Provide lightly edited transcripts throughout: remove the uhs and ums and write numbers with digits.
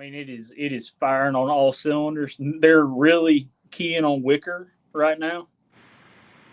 mean, it is firing on all cylinders. They're really keying on wicker right now.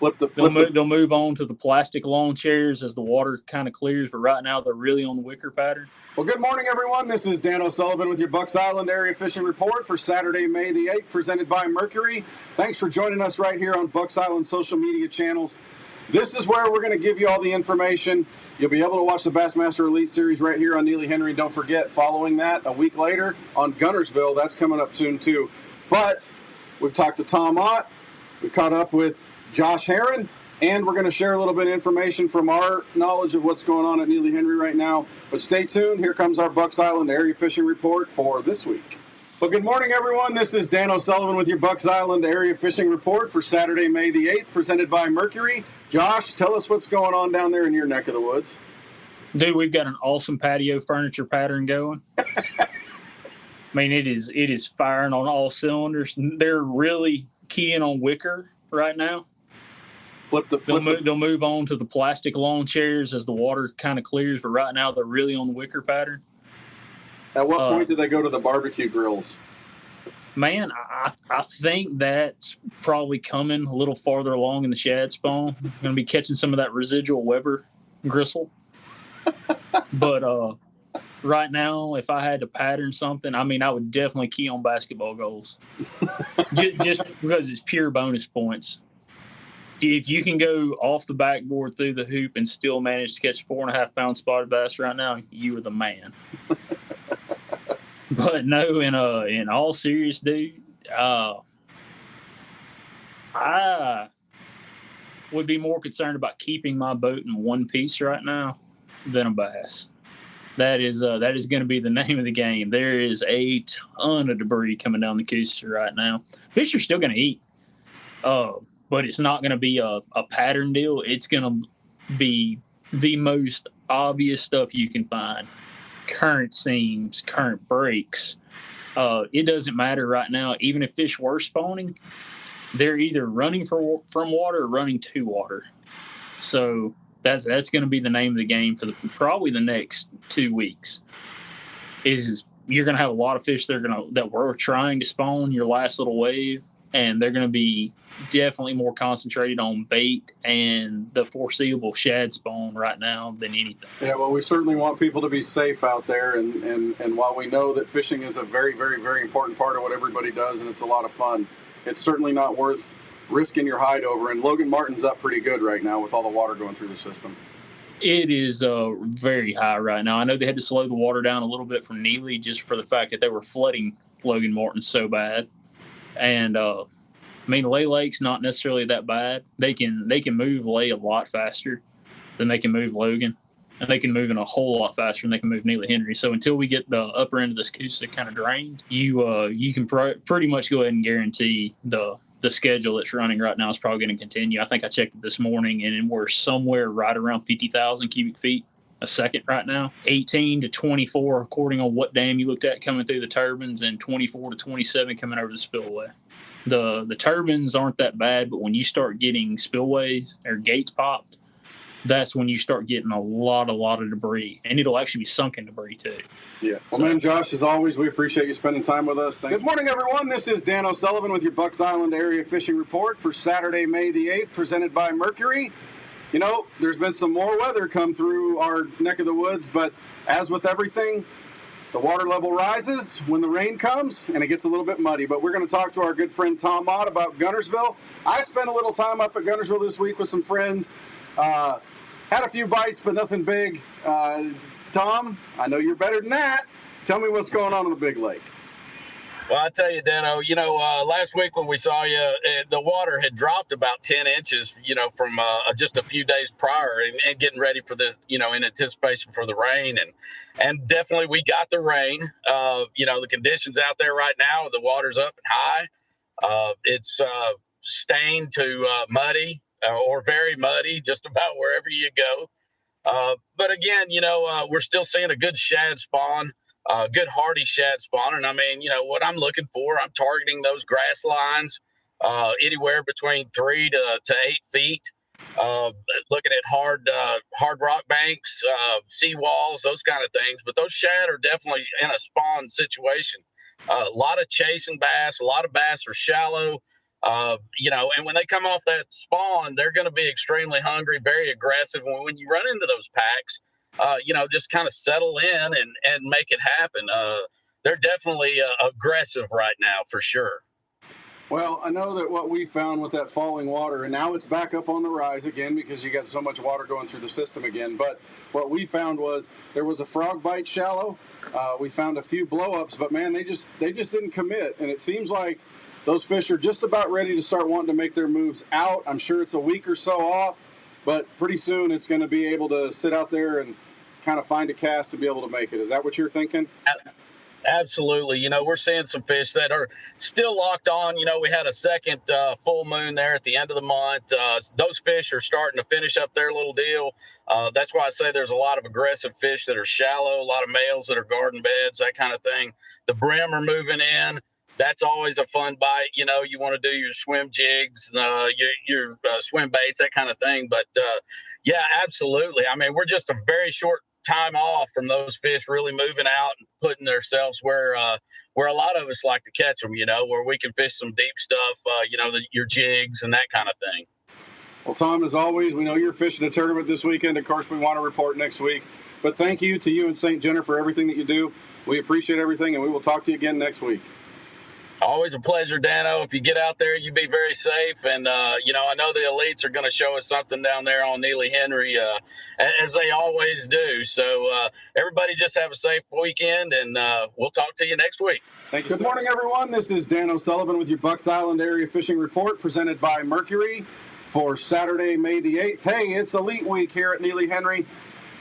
They'll move on to the plastic lawn chairs as the water kind of clears, but right now they're really on the wicker pattern. Well, good morning, everyone. This is Dan O'Sullivan with your Bucks Island Area Fishing Report for Saturday, May the 8th, presented by Mercury. Thanks for joining us right here on Bucks Island social media channels. This is where we're going to give you all the information. You'll be able to watch the Bassmaster Elite Series right here on Neely Henry. Don't forget, following that, a week later on Guntersville, that's coming up soon too. But we've talked to Tom Ott, we caught up with Josh Herron, and we're going to share a little bit of information from our knowledge of what's going on at Neely Henry right now. But stay tuned. Here comes our Bucks Island Area Fishing Report for this week. Well, good morning, everyone. This is Dan O'Sullivan with your Bucks Island Area Fishing Report for Saturday, May the 8th, presented by Mercury. Josh, tell us what's going on down there in your neck of the woods. Dude, we've got an awesome patio furniture pattern going. I mean, it is firing on all cylinders. They're really keying on wicker right now. They'll move on to the plastic lawn chairs as the water kind of clears, but right now they're really on the wicker pattern. At what point do they go to the barbecue grills? Man, I think that's probably coming a little farther along in the shad spawn. I'm going to be catching some of that residual Weber gristle. But right now, if I had to pattern something, I mean, I would definitely key on basketball goals. just because it's pure bonus points. If you can go off the backboard through the hoop and still manage to catch 4.5 pound spotted bass right now, you are the man. But no, in all serious, dude, I would be more concerned about keeping my boat in one piece right now than a bass. That is going to be the name of the game. There is a ton of debris coming down the coaster right now. Fish are still going to eat, but it's not going to be a pattern deal. It's going to be the most obvious stuff you can find. Current seams, current breaks. It doesn't matter right now. Even if fish were spawning, they're either running from water or running to water. So that's going to be the name of the game for probably the next 2 weeks. Is you're going to have a lot of fish that were trying to spawn your last little wave, and they're going to be definitely more concentrated on bait and the foreseeable shad spawn right now than anything. Yeah, well, we certainly want people to be safe out there, and while we know that fishing is a very, very, very important part of what everybody does, and it's a lot of fun, it's certainly not worth risking your hide over. And Logan Martin's up pretty good right now with all the water going through the system. It is very high right now. I know they had to slow the water down a little bit from Neely just for the fact that they were flooding Logan Martin so bad. And I mean, Lay Lake's not necessarily that bad. They can move Lay a lot faster than they can move Logan, and they can move in a whole lot faster than they can move Neely Henry. So until we get the upper end of this Coosa kind of drained, you can pretty much go ahead and guarantee the schedule that's running right now is probably going to continue. I think I checked it this morning, and we're somewhere right around 50,000 cubic feet a second right now. 18 to 24, according on what dam you looked at, coming through the turbines, and 24 to 27 coming over the spillway. The turbines aren't that bad, but when you start getting spillways or gates popped, that's when you start getting a lot of debris, and it'll actually be sunken debris too. Yeah. Well, man, Josh, as always, we appreciate you spending time with us. Good morning, everyone. This is Dan O'Sullivan with your Bucks Island Area Fishing Report for Saturday, May the 8th, presented by Mercury. You know, there's been some more weather come through our neck of the woods, but as with everything, the water level rises when the rain comes, and it gets a little bit muddy. But we're going to talk to our good friend Tom Ott about Guntersville. I spent a little time up at Guntersville this week with some friends. Had a few bites, but nothing big. Tom, I know you're better than that. Tell me what's going on in the big lake. Well, I tell you, Dano, last week when we saw you, the water had dropped about 10 inches, from just a few days prior and getting ready for the, in anticipation for the rain. And definitely we got the rain. The conditions out there right now, the water's up and high. It's stained to muddy or very muddy, just about wherever you go. But again, we're still seeing a good shad spawn. Good hardy shad spawn. And I mean, what I'm looking for, I'm targeting those grass lines anywhere between 3 to 8 feet. uh, looking at hard rock banks, sea walls, those kind of things. But those shad are definitely in a spawn situation. A lot of chasing bass, a lot of bass are shallow. And when they come off that spawn, they're going to be extremely hungry, very aggressive. And when you run into those packs, just kind of settle in and make it happen. They're definitely aggressive right now for sure. Well, I know that what we found with that falling water, and now it's back up on the rise again because you got so much water going through the system again. But what we found was there was a frog bite shallow. We found a few blowups, but man, they just didn't commit. And it seems like those fish are just about ready to start wanting to make their moves out. I'm sure it's a week or so off, but pretty soon it's going to be able to sit out there and kind of find a cast to be able to make it. Is that what you're thinking? Absolutely. We're seeing some fish that are still locked on. We had a second full moon there at the end of the month. Those fish are starting to finish up their little deal. That's why I say there's a lot of aggressive fish that are shallow, a lot of males that are garden beds, that kind of thing. The brim are moving in. That's always a fun bite. You want to do your swim jigs, your swim baits, that kind of thing. But yeah, absolutely. I mean, we're just a very short time off from those fish really moving out and putting themselves where a lot of us like to catch them, where we can fish some deep stuff, your jigs and that kind of thing. Well, Tom, as always, we know you're fishing a tournament this weekend. Of course, we want to report next week. But thank you to you and St. Jennifer for everything that you do. We appreciate everything, and we will talk to you again next week. Always a pleasure, Dano. If you get out there, you be very safe. And, I know the elites are going to show us something down there on Neely Henry, as they always do. So everybody just have a safe weekend, and we'll talk to you next week. Thank you. Good morning, everyone. This is Dan O'Sullivan with your Bucks Island Area Fishing Report presented by Mercury for Saturday, May the 8th. Hey, it's Elite Week here at Neely Henry.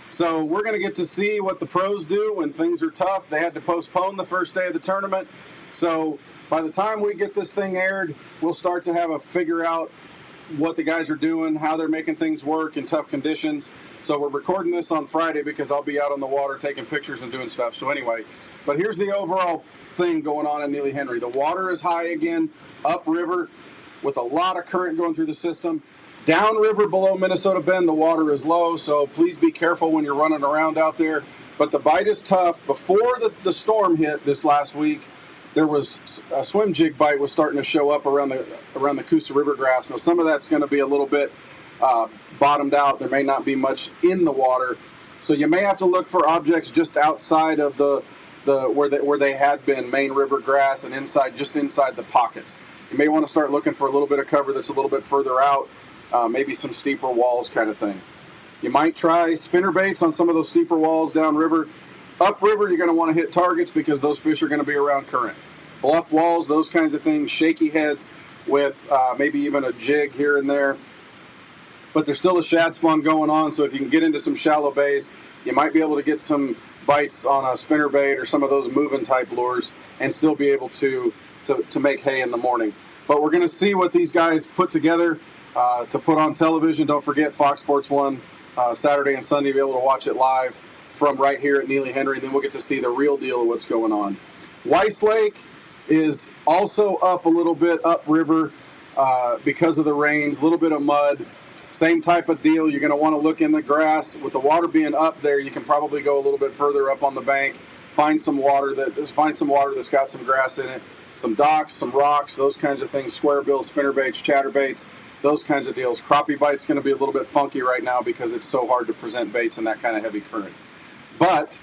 So we're going to get to see what the pros do when things are tough. They had to postpone the first day of the tournament. So by the time we get this thing aired, we'll start to have a figure out what the guys are doing, how they're making things work in tough conditions. So we're recording this on Friday because I'll be out on the water taking pictures and doing stuff. So anyway, but here's the overall thing going on at Neely Henry. The water is high again, upriver, with a lot of current going through the system. Downriver below Minnesota Bend, the water is low, so please be careful when you're running around out there. But the bite is tough. Before the storm hit this last week, there was a swim jig bite was starting to show up around the Coosa River grass. Now, some of that's going to be a little bit bottomed out. There may not be much in the water. So you may have to look for objects just outside of the where they had been, main river grass, and just inside the pockets. You may want to start looking for a little bit of cover that's a little bit further out, maybe some steeper walls kind of thing. You might try spinner baits on some of those steeper walls downriver. Upriver, you're going to want to hit targets because those fish are going to be around current. Bluff walls, those kinds of things, shaky heads with maybe even a jig here and there. But there's still a shad spawn going on, so if you can get into some shallow bays, you might be able to get some bites on a spinner bait or some of those moving type lures and still be able to make hay in the morning. But we're going to see what these guys put together to put on television. Don't forget Fox Sports 1 Saturday and Sunday, be able to watch it live from right here at Neely Henry. Then we'll get to see the real deal of what's going on. Weiss Lake is also up a little bit upriver because of the rains, a little bit of mud. Same type of deal. You're going to want to look in the grass. With the water being up there, you can probably go a little bit further up on the bank, find some water that's got some grass in it, some docks, some rocks, those kinds of things, square bills, spinner baits, chatterbaits, those kinds of deals. Crappie bite's going to be a little bit funky right now because it's so hard to present baits in that kind of heavy current. But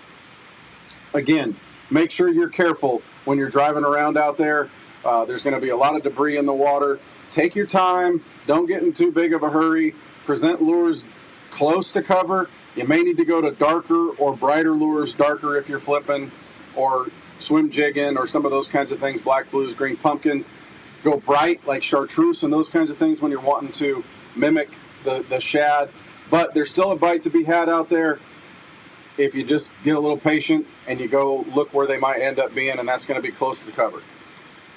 again, make sure you're careful when you're driving around out there. There's going to be a lot of debris in the water. Take your time. Don't get in too big of a hurry. Present lures close to cover. You may need to go to darker or brighter lures, darker if you're flipping, or swim jigging, or some of those kinds of things, black blues, green pumpkins. Go bright like chartreuse and those kinds of things when you're wanting to mimic the shad. But there's still a bite to be had out there if you just get a little patient and you go look where they might end up being, and that's going to be close to cover.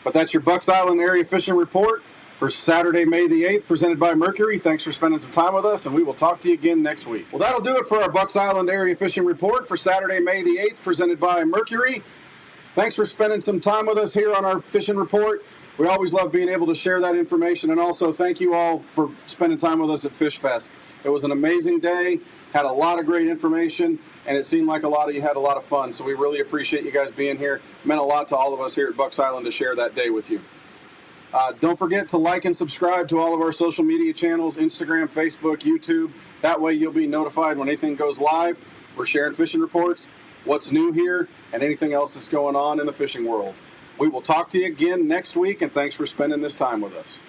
But that's your Bucks Island Area Fishing Report for Saturday, May the 8th, presented by Mercury. Thanks for spending some time with us, and we will talk to you again next week. Well, that'll do it for our Bucks Island Area Fishing Report for Saturday, May the 8th, presented by Mercury. Thanks for spending some time with us here on our fishing report. We always love being able to share that information, and also thank you all for spending time with us at Fish Fest. It was an amazing day, had a lot of great information, and it seemed like a lot of you had a lot of fun. So we really appreciate you guys being here. It meant a lot to all of us here at Bucks Island to share that day with you. Don't forget to like and subscribe to all of our social media channels, Instagram, Facebook, YouTube. That way you'll be notified when anything goes live. We're sharing fishing reports, what's new here, and anything else that's going on in the fishing world. We will talk to you again next week, and thanks for spending this time with us.